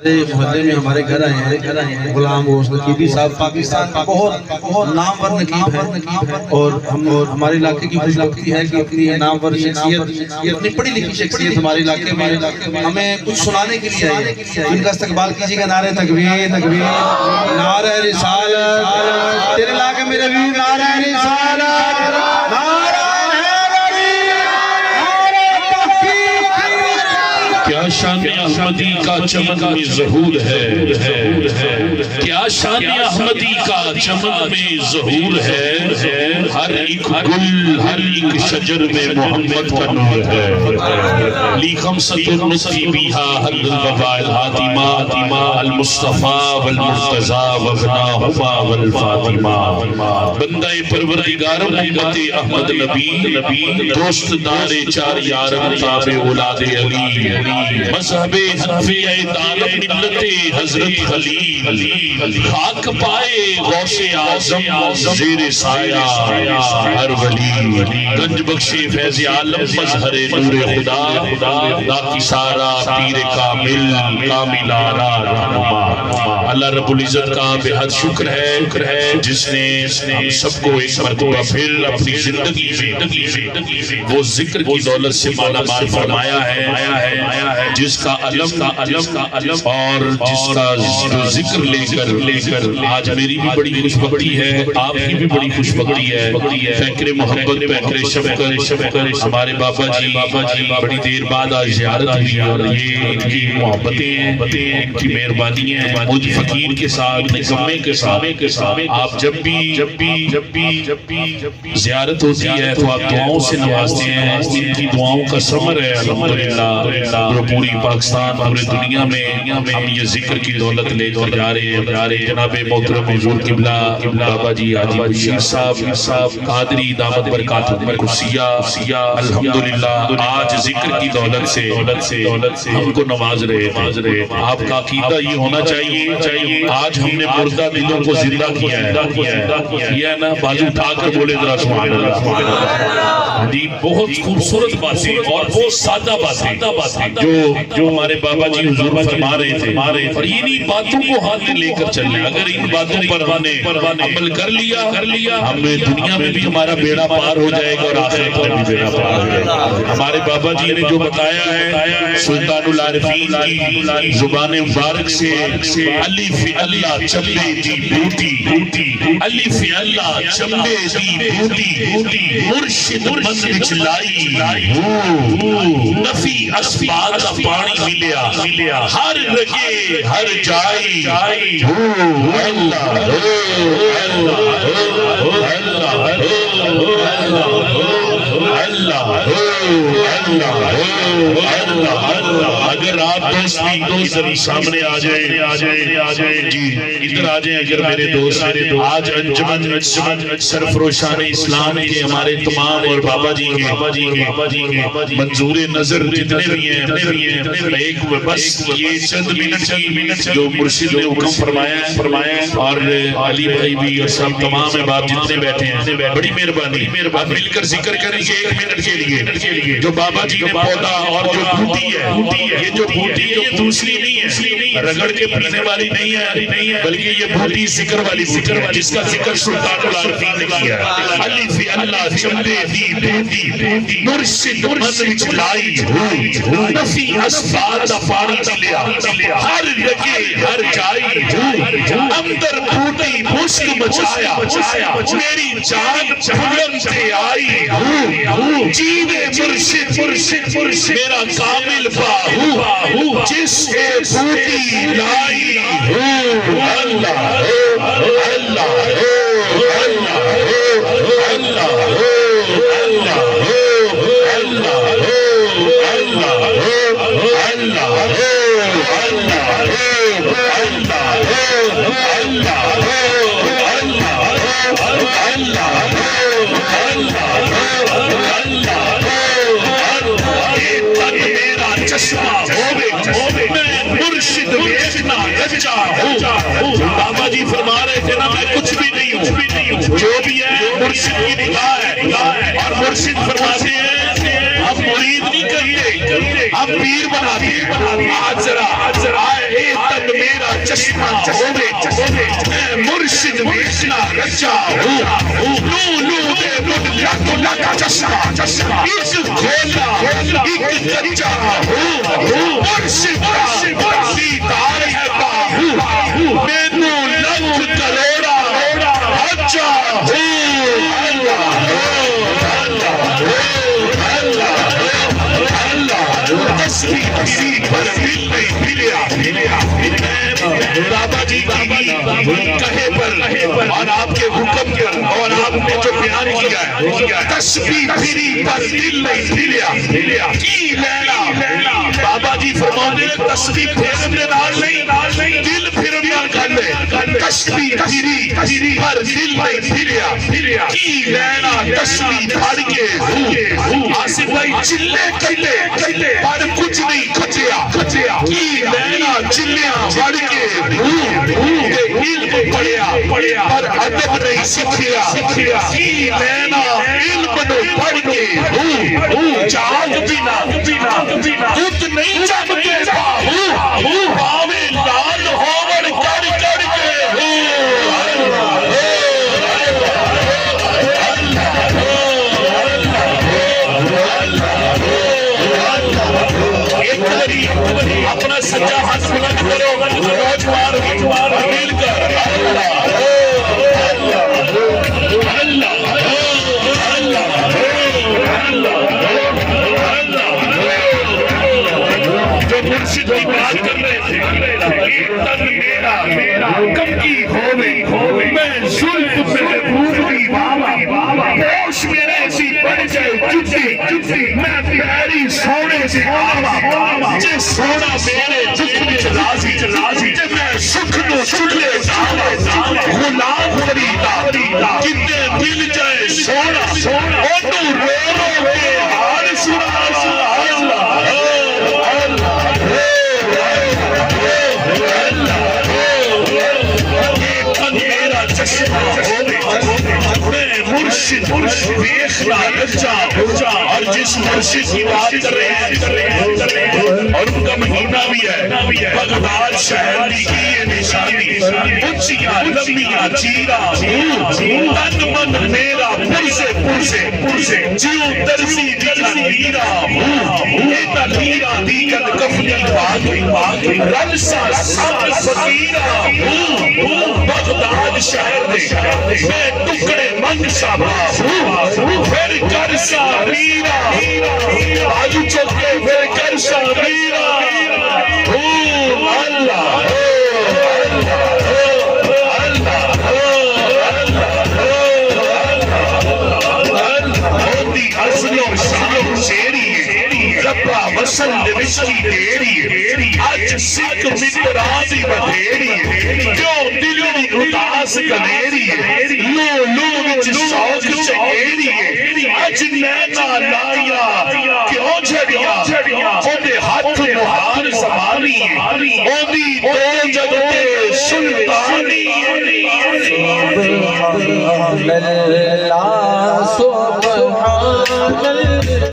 محلے میں ہمارے گھر آئے ہیں غلام غوث نقیبی صاحب پاکستان کا بہت نامور نقیب ہے اور ہمارے علاقے کی خوش بختی ہے کہ اتنی نامور شخصیت یہ اتنی پڑھی لکھی شخصیت ہمارے علاقے میں ہمیں کچھ سنانے کے لیے آئی ہے۔ ان کا استقبال کیجیے گا نعرہ تکبیر نعرہ رسالت تیرے علاقے میں نبی نعرہ رسالت نعرہ کیا شان احمدی کا چمن میں ظہور ہے، کیا شان احمدی کا چمن میں ظہور ہے، ہر ایک گل ہر ایک شجر میں محمد کا نور ہے۔ لی خمسۃ النصفی بیہا حد الوباء الحاتمہ المصطفیٰ والمرتضیٰ وابناہما والفاطمہ۔ بندہ پروردگارم امت احمد نبی دوست دار چار یارم تابع اولاد علی مذہب حنفی عالم ملت حضرت خلیل خاک پائے غوث اعظم زیر سایہ ہر ولی گنج بخش فیض عالم مظہر نور خدا باقی سارا پیر کامل آرا رہنما۔ اللہ رب العزت کا بے حد شکر ہے جس نے ہم سب کو ایک مرتبہ پھر اپنی زندگی میں وہ ذکر کی دولت سے مالا مال فرمایا ہے جس کا علم اور جس کا جو ذکر لے کر آج میری بھی بڑی خوش بختی ہے، آپ کی بھی بڑی خوش بختی ہے۔ فکر محبت فکر شفقت ہمارے بابا جی بڑی دیر بعد آج زیارت ہوئی اور یہ ان کی محبتیں ان کی مہربانی ہے مجھ فقیر کے ساتھ نکمے کے ساتھ آپ جب بھی زیارت ہوتی ہے تو آپ دعاؤں سے نوازتے ہیں، ان کی دعاؤں کا ثمر ہے الحمدللہ۔ پوری پاکستان پورے دنیا میں ہم یہ ذکر کی دولت لے کر جا رہے ہیں۔ جناب محترم حضور قبلہ بابا جی حاجی بشیر صاحب قادری دامت برکاتہ القدسیہ الحمدللہ آج ذکر کی دولت سے ہم کو نواز رہے۔ آپ کا عقیدہ یہ ہونا چاہیے آج ہم نے مردہ دلوں کو زندہ کیا ہے، یہ نا بازو اٹھا کر بولے ذرا سبحان اللہ۔ بہت خوبصورت باتیں اور بہت سادہ باتیں جو ہمارے بابا جی حضور فرما رہے تھے اور انہی باتوں کو ہاتھ میں لے کر چلنے، اگر ان باتوں پر ہم نے عمل کر لیا ہمیں دنیا میں بھی ہمارا بیڑا پار ہو جائے گا اور آخرت میں بھی بیڑا پار ہو جائے گا۔ ہمارے بابا جی نے جو بتایا ہے سلطان العارفین کی زبان مبارک سے الف اللہ چمبے دی بوٹی الف اللہ چمبے دی بوٹی مرشد من وچ لائی نفی اسباب کا پانی ملیا ہر رگے ہر جائی اللہ اگر آپ دوست سامنے آ جائیں جی ادھر آ جائیں اگر میرے دوست آج انجمن سرفروشان اسلام کے ہمارے تمام اور بابا جی کے منظور نظر جتنے بھی ہیں ایک بس یہ چند منٹ جو مرشد نے حکم فرمایا اور علی بھائی بھی اور سب تمام احباب جتنے بیٹھے ہیں بڑی مہربانی آپ مل کر ذکر کریں گے ایک منٹ کے لیے جو بابا جی نے پودا اور جو بوٹی ہے یہ جو بوٹی ہے یہ دوسری نہیں ہے رگڑ کے پینے والی نہیں ہے بلکہ یہ بوٹی ذکر والی جس کا ذکر سلطان العارفین نے کیا ہے الف اللہ چمبے دی بوٹی مرشد من وچ لائی نفی اسباب دا پانی ملیا ہر لگے ہر جائی اندر بوٹی مشک مچایا میری جان بلند تے آئی جیوے مرشد میرا کامل باہو جس سے بوٹی لائی اللہ اللہ بابا جی فرما رہے تھے نا میں کچھ بھی نہیں ہوں جو بھی ہے مرشد کی نگاہ ہے اور مرشد فرماتے ہیں ہم مرید نہیں کرتے ہم پیر بناتے ہیں۔ آج ذرا چشمہ ہوے میں مرشد ویکھنا رچا ہوں لو لو دے بدھ لکھ لکھ چشمہ ایک کھولا ایک کچا ہوں مرشد دیدار ہے باہو مینوں لکھ کروڑا حجا ہوں تسبیح پھری پر دل میں پھریا بابا جی کہے پر اور آپ کے حکم پر اور آپ نے جو بیان کیا ہے تسبیح پھری پر دل میں پھریا کی لینا بابا جی فرمانے تسبیح پھیرنے نال نہیں دل پھرنا کر لے تسبیح پھری پر دل میں پھریا کی لینا تسبیح پھڑ کے آصف بھائی چلے کہتے پر کچھ نہیں کھچیا کی لینا چلیاں پڑھ کے علم پڑھیا پر ادب نہیں سکھیا کی لینا علم نو پڑھ کے جاگ پینا خود نہیں جگتے باوے لال ہوور کر کے اپنا سجا ہاتھ بلند کرو روز مار مل کر جو مرشد کی بات کر رہے تھے تن میرا کم کی ہوے میں زلف محبوب کی پوش میرے سی بن جائے جتی میں پیاری سونے سے آوا جے سونا میرے دکھ وچ راضی جے میں سکھ نو چلے غلام فریدا کتے دل جائے سونا اونوں رو رو کے حال سنا مرشد ویخنا رچا اور جس مرشد کی بات کر رہے ہیں اور ان کا مہینہ بھی ہے بغداد شہر کی یہ نشانی اچھیاں لمبیاں چیرا تن من میرا پرسے جیو درسی دیکھن لیرا ایتا لیرا دیکھن کفنی باغ رلسا سب فقیرہ بغداد شہر میں ٹکڑے منگ سابا پھر کر سا میرا آجو چکے پھر کر سا میرا اللہ ہوتی ازلوں شام شیری ربا وصل وشکی دیری آج سکھ مترازی بدھیری کیوں دلی اداس کنیری لو وچ شوق چگیری آج نینا لایا کیوں جھڑیا اودے ہاتھ مہار زمانی اودی دو جگتے سلطانی سبحان اللہ